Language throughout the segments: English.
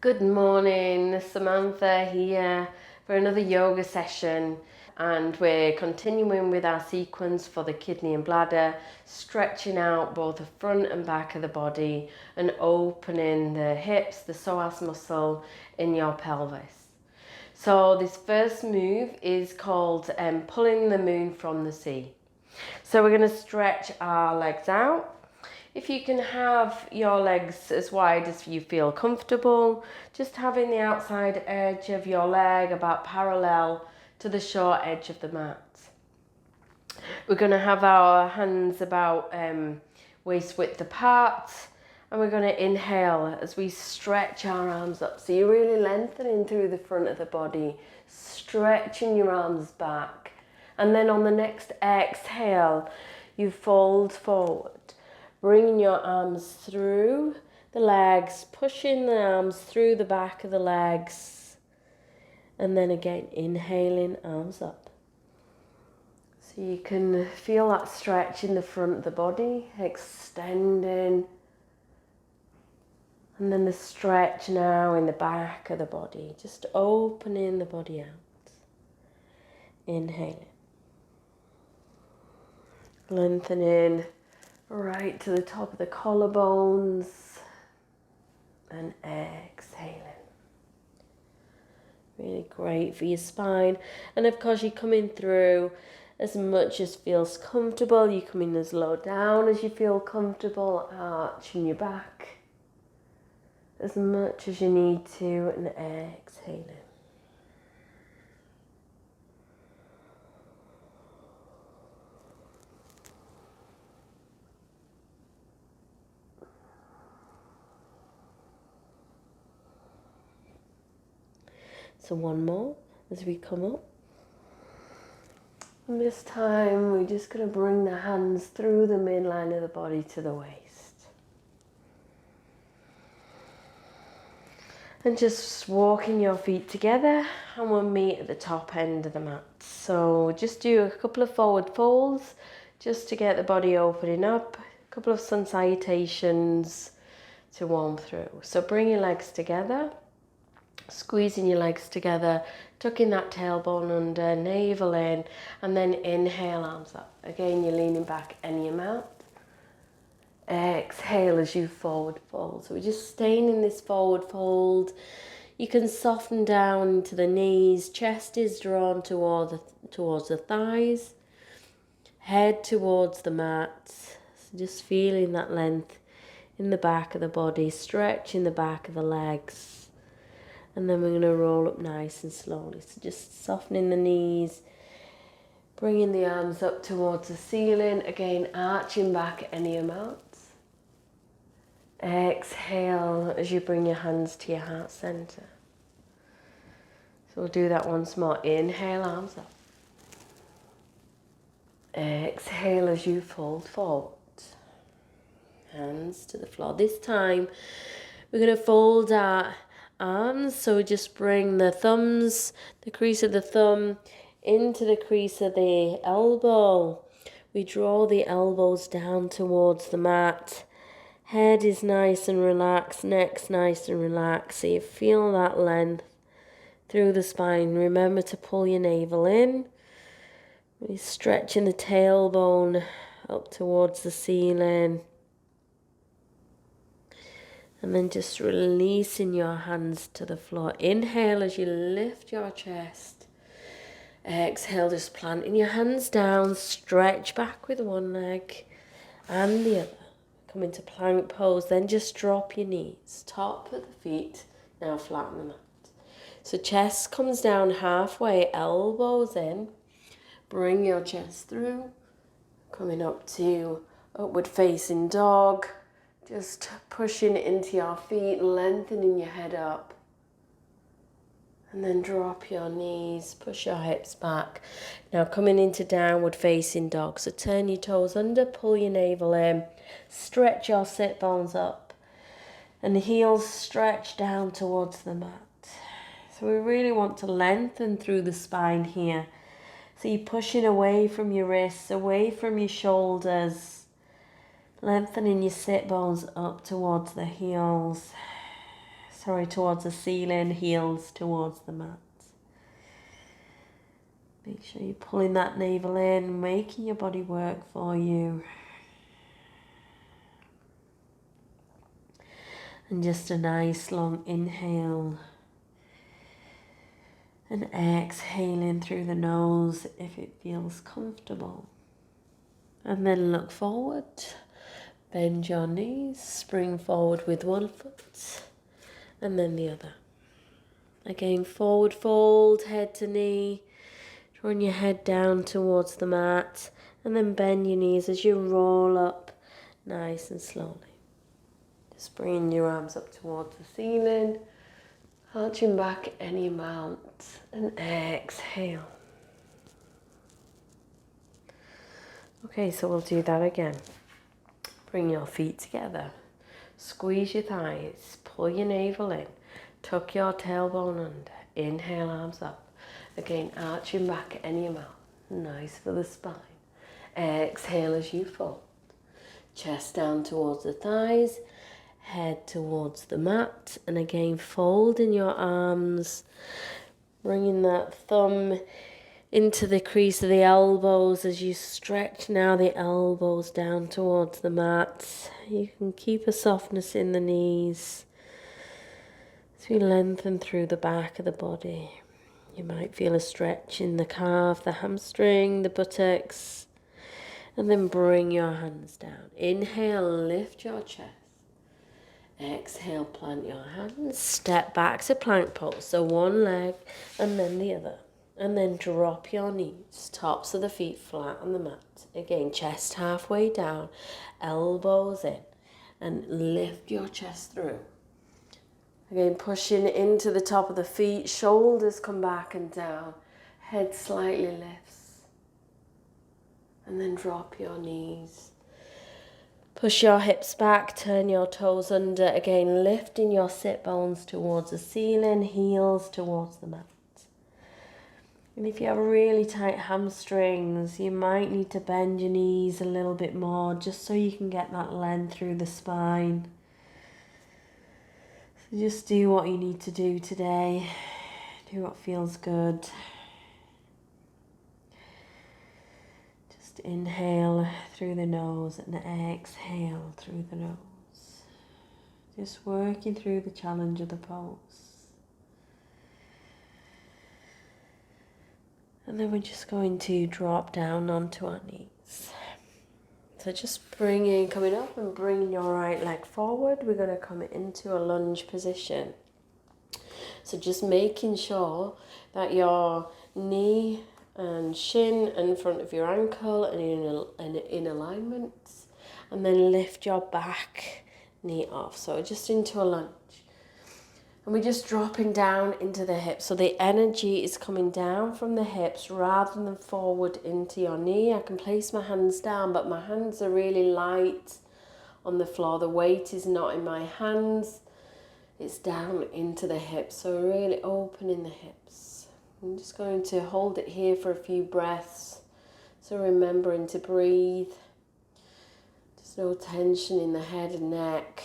Good morning, Samantha here for another yoga session, and we're continuing with our sequence for the kidney and bladder, stretching out both the front and back of the body and opening the hips, the psoas muscle in your pelvis. So this first move is called pulling the moon from the sea. So we're going to stretch our legs out. If you can have your legs as wide as you feel comfortable, just having the outside edge of your leg about parallel to the short edge of the mat. We're going to have our hands about waist width apart, and we're going to inhale as we stretch our arms up. So you're really lengthening through the front of the body, stretching your arms back. And then on the next exhale, you fold forward. Bringing your arms through the legs, pushing the arms through the back of the legs. And then again, inhaling, arms up. So you can feel that stretch in the front of the body, extending. And then the stretch now in the back of the body, just opening the body out. Inhaling. Lengthening right to the top of the collarbones and exhaling. Really great for your spine. And of course, you're coming through as much as feels comfortable. You come in as low down as you feel comfortable, arching your back as much as you need to, and exhaling. So one more as we come up. And this time we're just going to bring the hands through the midline of the body to the waist. And just walking your feet together, and we'll meet at the top end of the mat. So just do a couple of forward folds just to get the body opening up. A couple of sun salutations to warm through. So bring your legs together. Squeezing your legs together, tucking that tailbone under, navel in, and then inhale, arms up. Again, you're leaning back any amount. Exhale as you forward fold. So we're just staying in this forward fold. You can soften down into the knees, chest is drawn towards the thighs, head towards the mat. So just feeling that length in the back of the body, stretching the back of the legs. And then we're going to roll up nice and slowly. So just softening the knees, bringing the arms up towards the ceiling. Again, arching back any amount. Exhale as you bring your hands to your heart center. So we'll do that once more. Inhale, arms up. Exhale as you fold forward. Hands to the floor. This time, we're going to fold our arms, so just bring the thumbs, the crease of the thumb into the crease of the elbow. We draw the elbows down towards the mat. Head is nice and relaxed, neck's nice and relaxed. So you feel that length through the spine. Remember to pull your navel in. We're stretching the tailbone up towards the ceiling. And then just releasing your hands to the floor. Inhale as you lift your chest. Exhale, just planting your hands down. Stretch back with one leg and the other. Come into plank pose. Then just drop your knees. Top of the feet. Now flatten the mat. So chest comes down halfway. Elbows in. Bring your chest through. Coming up to upward facing dog. Just pushing into your feet, lengthening your head up. And then drop your knees, push your hips back. Now coming into downward facing dog. So turn your toes under, pull your navel in, stretch your sit bones up. And the heels stretch down towards the mat. So we really want to lengthen through the spine here. So you're pushing away from your wrists, away from your shoulders. Lengthening your sit bones up towards the heels. towards the ceiling, heels towards the mat. Make sure you're pulling that navel in, making your body work for you. And just a nice long inhale. And exhaling through the nose if it feels comfortable. And then look forward. Bend your knees, spring forward with one foot and then the other. Again, forward fold, head to knee. Drawing your head down towards the mat and then bend your knees as you roll up nice and slowly. Just bringing your arms up towards the ceiling, arching back any amount and exhale. Okay, so we'll do that again. Bring your feet together, squeeze your thighs, pull your navel in, tuck your tailbone under, inhale, arms up. Again, arching back any amount, nice for the spine. Exhale as you fold, chest down towards the thighs, head towards the mat, and again, folding your arms, bringing that thumb into the crease of the elbows as you stretch now the elbows down towards the mat. You can keep a softness in the knees as we lengthen through the back of the body. You might feel a stretch in the calf, the hamstring, the buttocks, and then bring your hands down. Inhale, lift your chest. Exhale, plant your hands, step back to plank pose. So one leg and then the other. And then drop your knees, tops of the feet flat on the mat. Again, chest halfway down, elbows in, and lift your chest through. Again, pushing into the top of the feet, shoulders come back and down, head slightly lifts. And then drop your knees. Push your hips back, turn your toes under. Again, lifting your sit bones towards the ceiling, heels towards the mat. And if you have really tight hamstrings, you might need to bend your knees a little bit more just so you can get that length through the spine. So just do what you need to do today. Do what feels good. Just inhale through the nose and exhale through the nose. Just working through the challenge of the pose. And then we're just going to drop down onto our knees. So just coming up and bringing your right leg forward. We're going to come into a lunge position. So just making sure that your knee and shin in front of your ankle and in alignment. And then lift your back knee off. So just into a lunge. And we're just dropping down into the hips. So the energy is coming down from the hips rather than forward into your knee. I can place my hands down, but my hands are really light on the floor. The weight is not in my hands. It's down into the hips. So we're really opening the hips. I'm just going to hold it here for a few breaths. So remembering to breathe. There's no tension in the head and neck.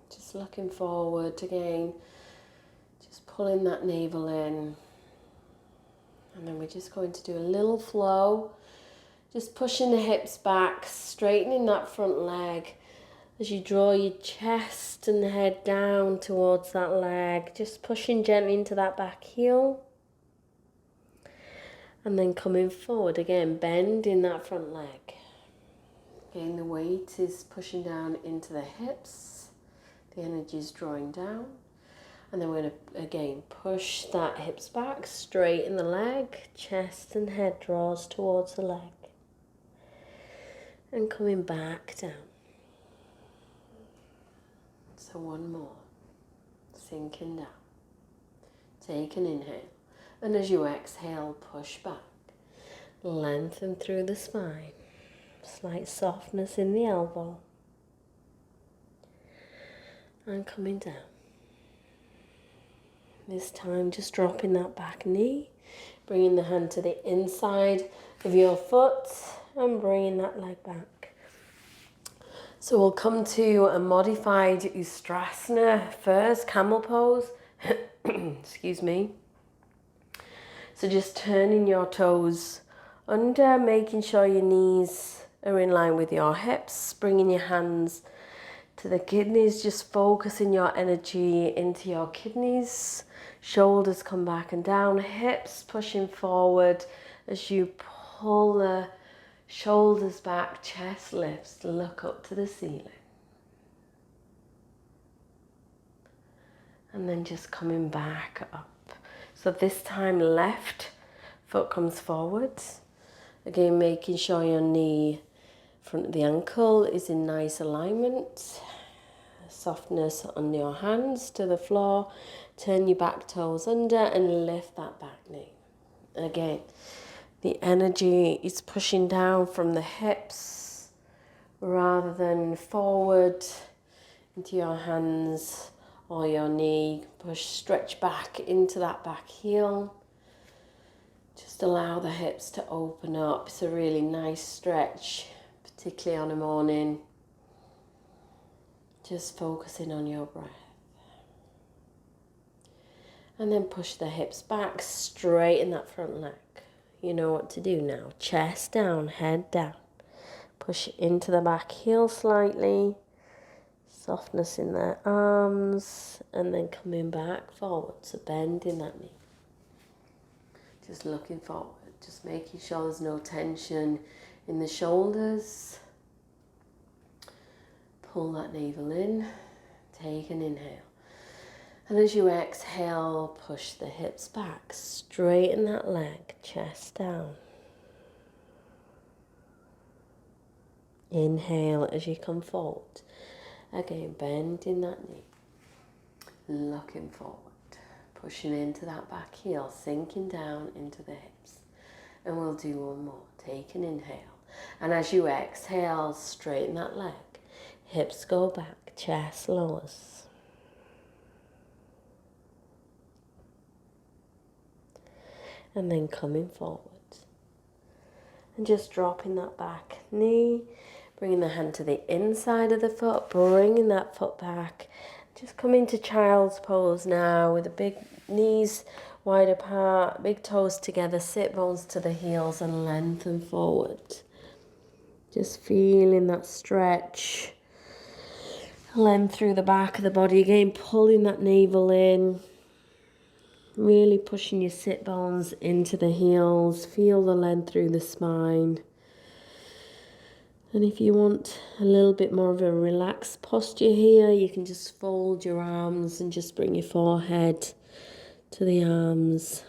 Just looking forward again, just pulling that navel in. And then we're just going to do a little flow, just pushing the hips back, straightening that front leg as you draw your chest and head down towards that leg, just pushing gently into that back heel. And then coming forward again, bending that front leg. Again, the weight is pushing down into the hips. The energy is drawing down. And then we're going to, again, push that hips back, straighten the leg, chest and head draws towards the leg. And coming back down. So one more. Sinking down. Take an inhale. And as you exhale, push back. Lengthen through the spine. Slight softness in the elbow. And coming down. This time just dropping that back knee, bringing the hand to the inside of your foot and bringing that leg back. So we'll come to a modified Ustrasana first, camel pose. Excuse me. So just turning your toes under, making sure your knees are in line with your hips, bringing your hands to the kidneys, just focusing your energy into your kidneys. Shoulders come back and down, hips pushing forward as you pull the shoulders back, chest lifts, look up to the ceiling. And then just coming back up. So this time left foot comes forwards. Again, making sure your knee, front of the ankle is in nice alignment. Softness on your hands to the floor. Turn your back toes under and lift that back knee. Again, the energy is pushing down from the hips rather than forward into your hands or your knee. Push, stretch back into that back heel. Just allow the hips to open up. It's a really nice stretch, particularly on a morning. Just focusing on your breath. And then push the hips back, straighten that front leg. You know what to do now. Chest down, head down. Push into the back heel slightly. Softness in the arms. And then coming back forward. So bending that knee. Just looking forward. Just making sure there's no tension in the shoulders. Pull that navel in. Take an inhale. And as you exhale, push the hips back. Straighten that leg, chest down. Inhale as you come forward. Again, bending that knee. Looking forward. Pushing into that back heel, sinking down into the hips. And we'll do one more. Take an inhale. And as you exhale, straighten that leg. Hips go back, chest lowers. And then coming forward. And just dropping that back knee. Bringing the hand to the inside of the foot. Bringing that foot back. Just come into child's pose now with the big knees wide apart. Big toes together. Sit bones to the heels and lengthen forward. Just feeling that stretch. Length through the back of the body. Again, pulling that navel in. Really pushing your sit bones into the heels. Feel the length through the spine. And if you want a little bit more of a relaxed posture here, you can just fold your arms and just bring your forehead to the arms.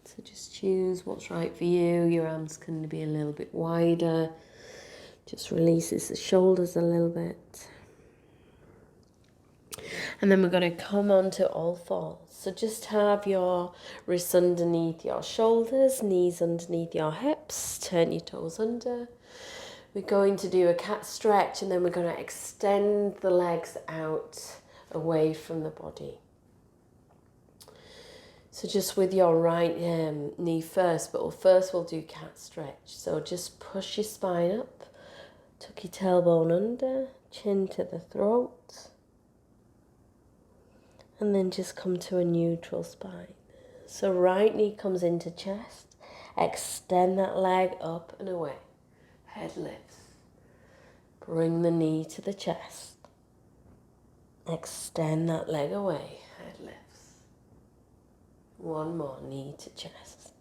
So just choose what's right for you. Your arms can be a little bit wider. Just releases the shoulders a little bit. And then we're going to come onto all fours. So just have your wrists underneath your shoulders, knees underneath your hips, turn your toes under. We're going to do a cat stretch and then we're going to extend the legs out away from the body. So just with your right knee first, but first we'll do cat stretch. So just push your spine up, tuck your tailbone under, chin to the throat. And then just come to a neutral spine. So right knee comes into chest. Extend that leg up and away. Head lifts. Bring the knee to the chest. Extend that leg away. Head lifts. One more, knee to chest.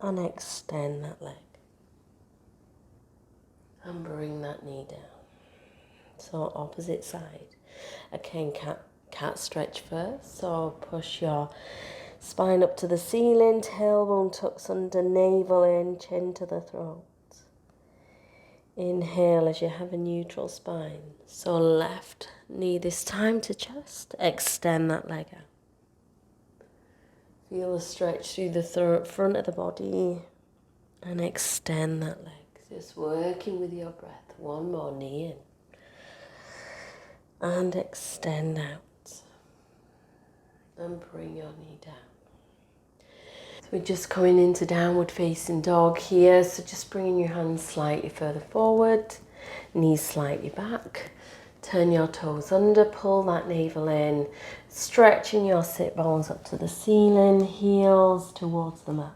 And extend that leg. And bring that knee down. So opposite side. Again, cat stretch first. So push your spine up to the ceiling, tailbone tucks under, navel in, chin to the throat. Inhale as you have a neutral spine. So left knee this time to chest. Extend that leg out. Feel the stretch through the front of the body and extend that leg. Just working with your breath. One more, knee in. And extend out. And bring your knee down. So we're just coming into downward facing dog here. So just bringing your hands slightly further forward. Knees slightly back. Turn your toes under, pull that navel in, stretching your sit bones up to the ceiling, heels towards the mat.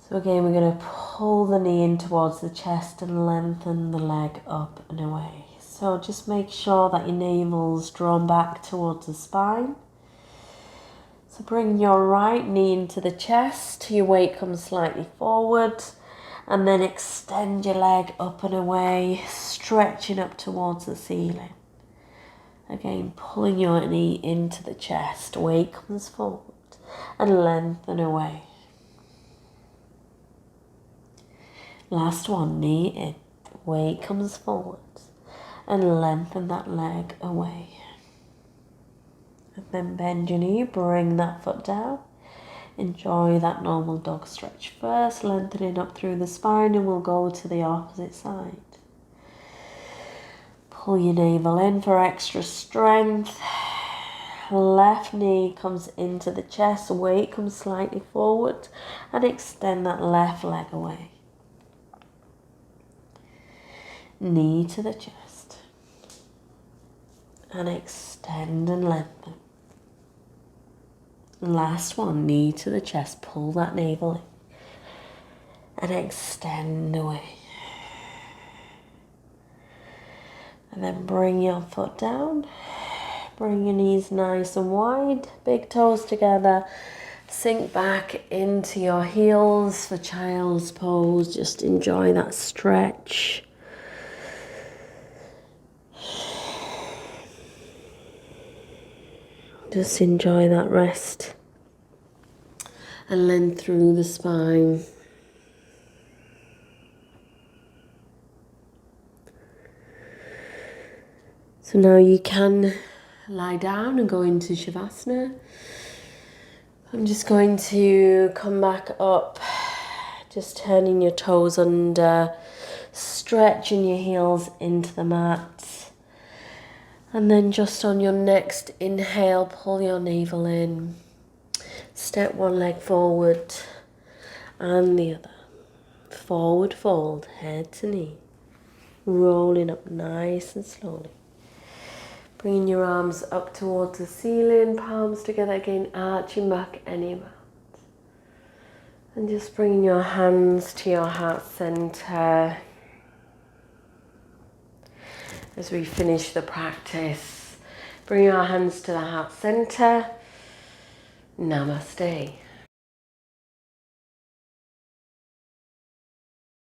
So again, we're going to pull the knee in towards the chest and lengthen the leg up and away. So just make sure that your navel's drawn back towards the spine. So bring your right knee into the chest, your weight comes slightly forward, and then extend your leg up and away, stretching up towards the ceiling. Again, pulling your knee into the chest, weight comes forward, and lengthen away. Last one, knee in, weight comes forward, and lengthen that leg away. And then bend your knee, bring that foot down. Enjoy that normal dog stretch first, lengthening up through the spine, and we'll go to the opposite side. Pull your navel in for extra strength. Left knee comes into the chest, weight comes slightly forward, and extend that left leg away. Knee to the chest, and extend and lengthen. Last one, knee to the chest, pull that navel in, and extend away. And then bring your foot down, bring your knees nice and wide, big toes together, sink back into your heels for child's pose, just enjoy that stretch. Just enjoy that rest and lengthen through the spine. So now you can lie down and go into Shavasana. I'm just going to come back up, just turning your toes under, stretching your heels into the mat. And then just on your next inhale, pull your navel in. Step one leg forward and the other. Forward fold, head to knee. Rolling up nice and slowly. Bringing your arms up towards the ceiling, palms together again, arching back any amount. And just bringing your hands to your heart center. As we finish the practice, bring our hands to the heart center. Namaste.